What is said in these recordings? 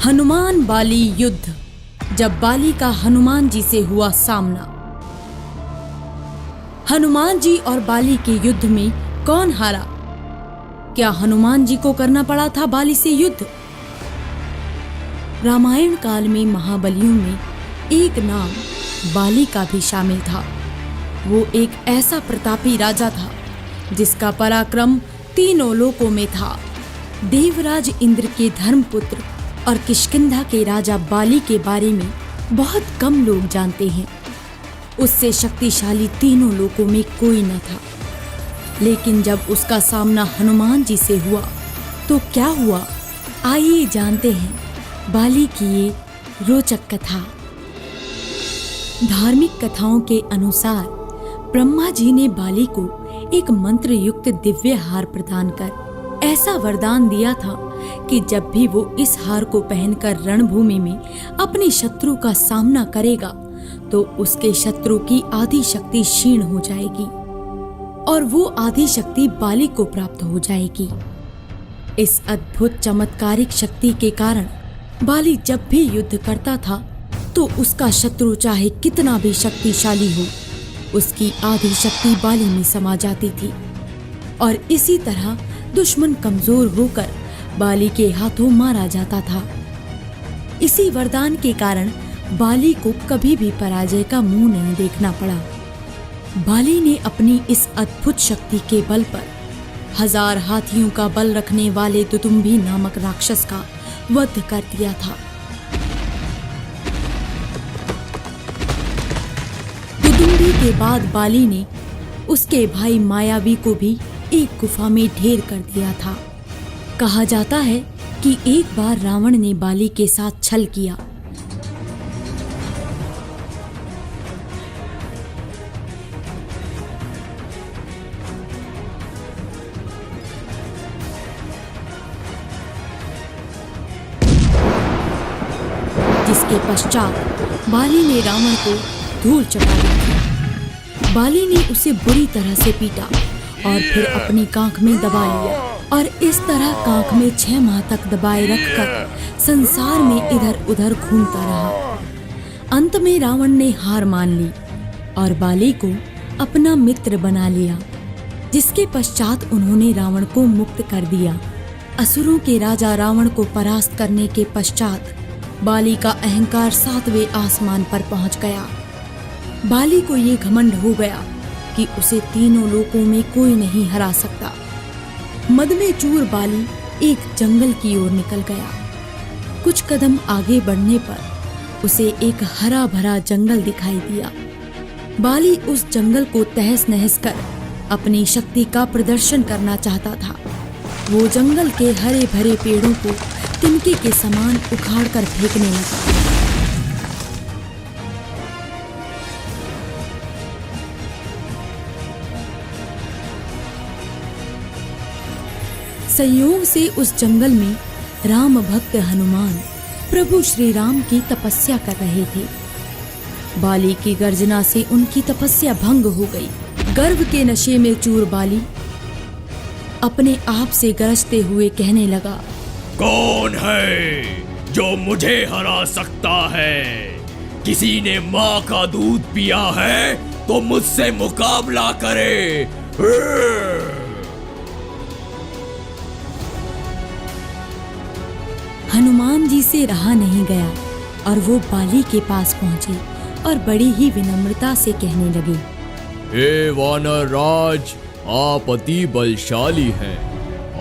हनुमान बाली युद्ध। जब बाली का हनुमान जी से हुआ सामना। हनुमान जी और बाली के युद्ध में कौन हारा? क्या हनुमान जी को करना पड़ा था बाली से युद्ध? रामायण काल में महाबलियों में एक नाम बाली का भी शामिल था। वो एक ऐसा प्रतापी राजा था जिसका पराक्रम तीनों लोकों में था। देवराज इंद्र के धर्मपुत्र और किष्किंधा के राजा बाली के बारे में बहुत कम लोग जानते हैं। उससे शक्तिशाली तीनों लोकों में कोई न था। लेकिन जब उसका सामना हनुमान जी से हुआ तो क्या हुआ, आइए जानते हैं बाली की ये रोचक कथा। धार्मिक कथाओं के अनुसार ब्रह्मा जी ने बाली को एक मंत्र युक्त दिव्य हार प्रदान कर ऐसा वरदान दिया था कि जब भी वो इस हार को पहनकर रणभूमि में अपने शत्रु का सामना करेगा तो उसके शत्रु की आधी शक्ति क्षीण हो जाएगी और वो आधी शक्ति बाली को प्राप्त हो जाएगी। इस अद्भुत चमत्कारिक शक्ति के कारण बाली जब भी युद्ध करता था तो उसका शत्रु चाहे कितना भी शक्तिशाली हो, उसकी आधी शक्ति बाली में समा जाती थी और इसी तरह दुश्मन कमजोर होकर बाली के हाथों मारा जाता था। इसी वरदान के कारण बाली को कभी भी पराजय का मुंह नहीं देखना पड़ा। बाली ने अपनी इस अद्भुत शक्ति के बल पर 1000 हाथियों का बल रखने वाले दुदुम्भी नामक राक्षस का वध कर दिया था। दुदुम्भी के बाद बाली ने उसके भाई मायावी को भी एक गुफा में ढेर कर दिया था। कहा जाता है कि एक बार रावण ने बाली के साथ छल किया। जिसके पश्चात बाली ने रावण को धूल चटा दी। बाली ने उसे बुरी तरह से पीटा और फिर अपनी कांख में दबा लिया और इस तरह कांख में 6 माह तक दबाए रखकर संसार में इधर उधर घूमता रहा। अंत में रावण ने हार मान ली और बाली को अपना मित्र बना लिया, जिसके पश्चात उन्होंने रावण को मुक्त कर दिया। असुरों के राजा रावण को परास्त करने के पश्चात बाली का अहंकार 7वें आसमान पर पहुंच गया। बाली को ये घमंड हो गया कि उसे तीनों लोकों में कोई नहीं हरा सकता। मद में चूर बाली एक जंगल की ओर निकल गया। कुछ कदम आगे बढ़ने पर उसे एक हरा भरा जंगल दिखाई दिया। बाली उस जंगल को तहस नहस कर अपनी शक्ति का प्रदर्शन करना चाहता था। वो जंगल के हरे भरे पेड़ों को तिनके के समान उखाड़ कर फेंकने लगा। संयोग से उस जंगल में राम भक्त हनुमान प्रभु श्री राम की तपस्या कर रहे थे। बाली की गर्जना से उनकी तपस्या भंग हो गई। गर्व के नशे में चूर बाली अपने आप से गरजते हुए कहने लगा, कौन है जो मुझे हरा सकता है? किसी ने माँ का दूध पिया है तो मुझसे मुकाबला करे। हनुमान जी से रहा नहीं गया और वो बाली के पास पहुंचे और बड़ी ही विनम्रता से कहने लगे, हे वानर राज, आप अति बलशाली हैं,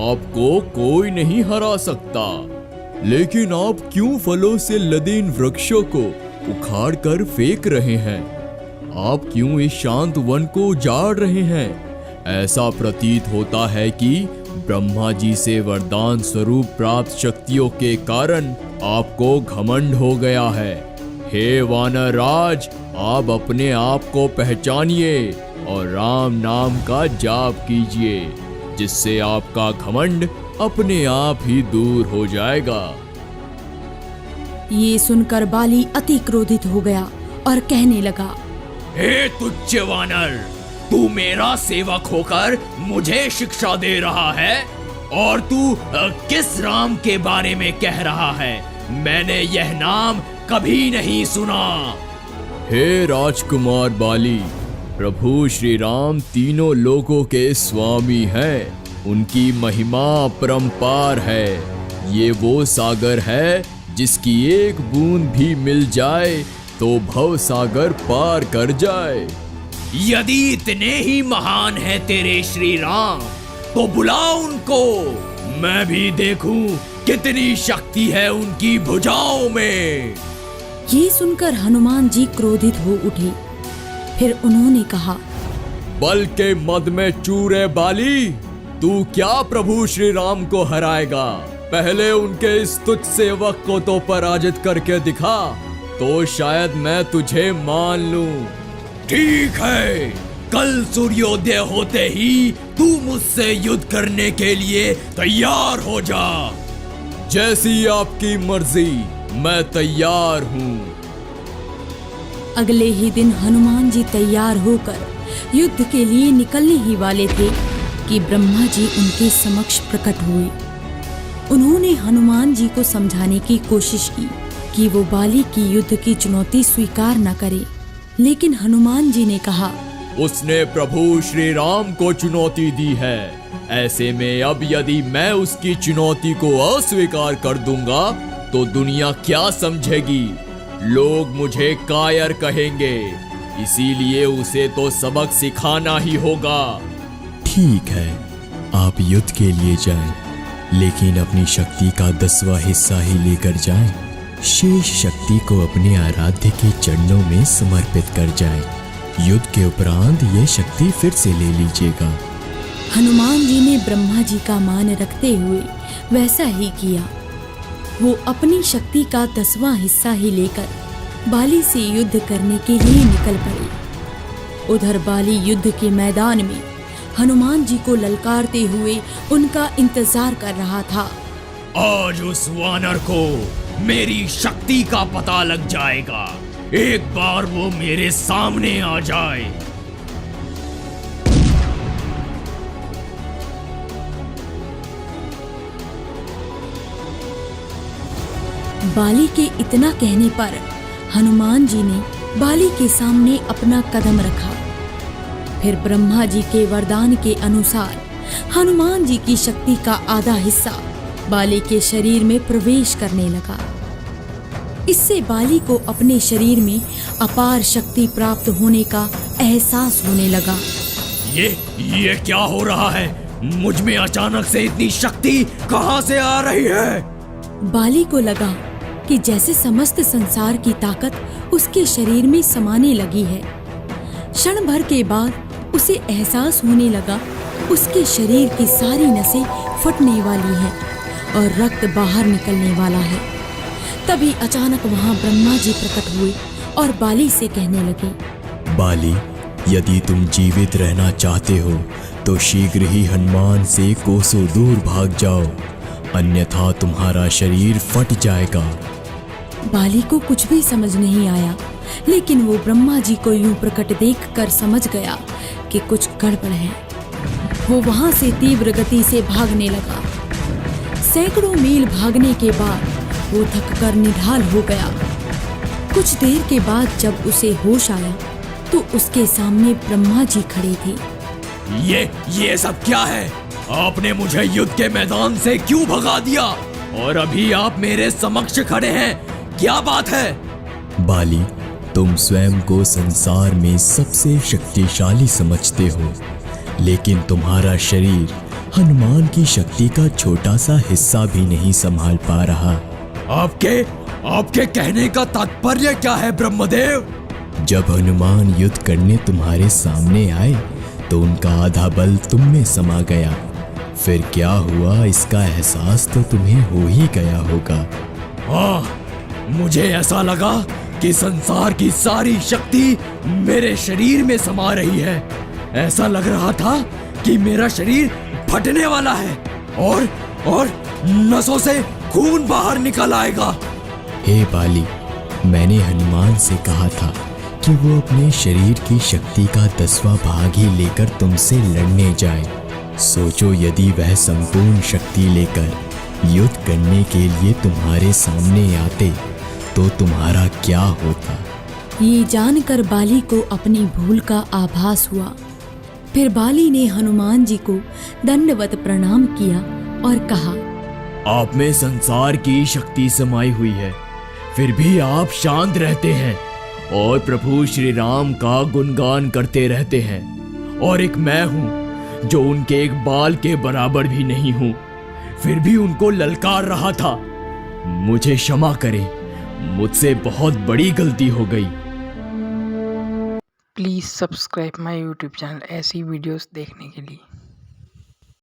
आपको कोई नहीं हरा सकता। लेकिन आप क्यों फलों से लदे इन वृक्षों को उखाड़ कर फेंक रहे हैं? आप क्यों इस शांत वन को उजाड़ रहे हैं? ऐसा प्रतीत होता है कि ब्रह्मा जी से वरदान स्वरूप प्राप्त शक्तियों के कारण आपको घमंड हो गया है। हे वानर राज, आप अपने आप को पहचानिए और राम नाम का जाप कीजिए, जिससे आपका घमंड अपने आप ही दूर हो जाएगा। ये सुनकर बाली अति क्रोधित हो गया और कहने लगा, हे तुच्छ वानर, तू मेरा सेवक होकर मुझे शिक्षा दे रहा है और तू किस राम के बारे में कह रहा है मैंने यह नाम कभी नहीं सुना। हे राजकुमार बाली, प्रभु श्री राम तीनों लोकों के स्वामी हैं। उनकी महिमा अपरंपार है। ये वो सागर है जिसकी एक बूंद भी मिल जाए तो भव सागर पार कर जाए। यदि इतने ही महान है तेरे श्री राम तो बुलाओ उनको, मैं भी देखूं कितनी शक्ति है उनकी भुजाओं में। ये सुनकर हनुमान जी क्रोधित हो उठे। फिर उन्होंने कहा, बल के मद में चूरे बाली, तू क्या प्रभु श्री राम को हराएगा? पहले उनके इस तुच्छ सेवक को तो पराजित करके दिखा, तो शायद मैं तुझे मान लूं। ठीक है, कल सूर्योदय होते ही तू मुझसे युद्ध करने के लिए तैयार हो जा। जैसी आपकी मर्जी, मैं तैयार हूँ। अगले ही दिन हनुमान जी तैयार होकर युद्ध के लिए निकलने ही वाले थे कि ब्रह्मा जी उनके समक्ष प्रकट हुए। उन्होंने हनुमान जी को समझाने की कोशिश की कि वो बाली की युद्ध की चुनौती स्वीकार न करे, लेकिन हनुमान जी ने कहा, उसने प्रभु श्री राम को चुनौती दी है। ऐसे में अब यदि मैं उसकी चुनौती को अस्वीकार कर दूंगा तो दुनिया क्या समझेगी? लोग मुझे कायर कहेंगे, इसीलिए उसे तो सबक सिखाना ही होगा। ठीक है, आप युद्ध के लिए जाएं, लेकिन अपनी शक्ति का 10वां हिस्सा ही लेकर जाएं। शेष शक्ति को अपने आराध्य के चरणों में समर्पित कर जाएं। युद्ध के उपरांत यह शक्ति फिर से ले लीजिएगा। हनुमान जी ने ब्रह्मा जी का मान रखते हुए वैसा ही किया। वो अपनी शक्ति का 10वां हिस्सा ही लेकर बाली से युद्ध करने के लिए निकल पड़े। उधर बाली युद्ध के मैदान में हनुमान जी को ललकारते हुए उनका इंतजार कर रहा था। आज उस वानर को मेरी शक्ति का पता लग जाएगा, एक बार वो मेरे सामने आ जाए। बाली के इतना कहने पर हनुमान जी ने बाली के सामने अपना कदम रखा। फिर ब्रह्मा जी के वरदान के अनुसार हनुमान जी की शक्ति का आधा हिस्सा बाली के शरीर में प्रवेश करने लगा। इससे बाली को अपने शरीर में अपार शक्ति प्राप्त होने का एहसास होने लगा। ये क्या हो रहा है? मुझ में अचानक से इतनी शक्ति कहां से आ रही है? बाली को लगा कि जैसे समस्त संसार की ताकत उसके शरीर में समाने लगी है। क्षण भर के बाद उसे एहसास होने लगा उसके शरीर की सारी नसें फटने वाली हैं और रक्त बाहर निकलने वाला है। तभी अचानक वहां ब्रह्मा जी प्रकट हुए और बाली से कहने लगे, बाली, यदि तुम जीवित रहना चाहते हो तो शीघ्र ही हनुमान से कोसों दूर भाग जाओ, अन्यथा तुम्हारा शरीर फट जाएगा। बाली को कुछ भी समझ नहीं आया, लेकिन वो ब्रह्मा जी को यूं प्रकट देखकर समझ गया कि कुछ गड़बड़ है। वो वहां से तीव्र गति से भागने लगा। सैकड़ों मील भागने के बाद वो थककर निढाल हो गया। कुछ देर के बाद जब उसे होश आया तो उसके सामने ब्रह्मा जी खड़े थे। ये सब क्या है? आपने मुझे युद्ध के मैदान से क्यों भगा दिया और अभी आप मेरे समक्ष खड़े हैं? क्या बात है? बाली, तुम स्वयं को संसार में सबसे शक्तिशाली समझते हो, लेकिन तुम्हारा शरीर हनुमान की शक्ति का छोटा सा हिस्सा भी नहीं संभाल पा रहा। आपके कहने का तात्पर्य क्या है ब्रह्मदेव? जब हनुमान युद्ध करने तुम्हारे सामने आए तो उनका आधा बल तुम में समा गया। फिर क्या हुआ इसका एहसास तो तुम्हें हो ही गया होगा। मुझे ऐसा लगा कि संसार की सारी शक्ति मेरे शरीर में समा रही है। ऐसा लग रहा था कि मेरा शरीर फटने वाला है और नसों से खून बाहर निकल आएगा। हे बाली, मैंने हनुमान से कहा था कि वो अपने शरीर की शक्ति का 10वां भाग ही लेकर तुमसे लड़ने जाए। सोचो, यदि वह संपूर्ण शक्ति लेकर युद्ध करने के लिए तुम्हारे सामने आते तो तुम्हारा क्या होता। ये जानकर बाली को अपनी भूल का आभास हुआ। फिर बाली ने हनुमान जी को दंडवत प्रणाम किया और कहा, आप में संसार की शक्ति समाई हुई है, फिर भी आप शांत रहते हैं और प्रभु श्री राम का गुणगान करते रहते हैं। और एक मैं हूं जो उनके एक बाल के बराबर भी नहीं हूं, फिर भी उनको ललकार रहा था। मुझे क्षमा करें, मुझसे बहुत बड़ी गलती हो गई। Please subscribe my YouTube channel ऐसी वीडियोस देखने के लिए।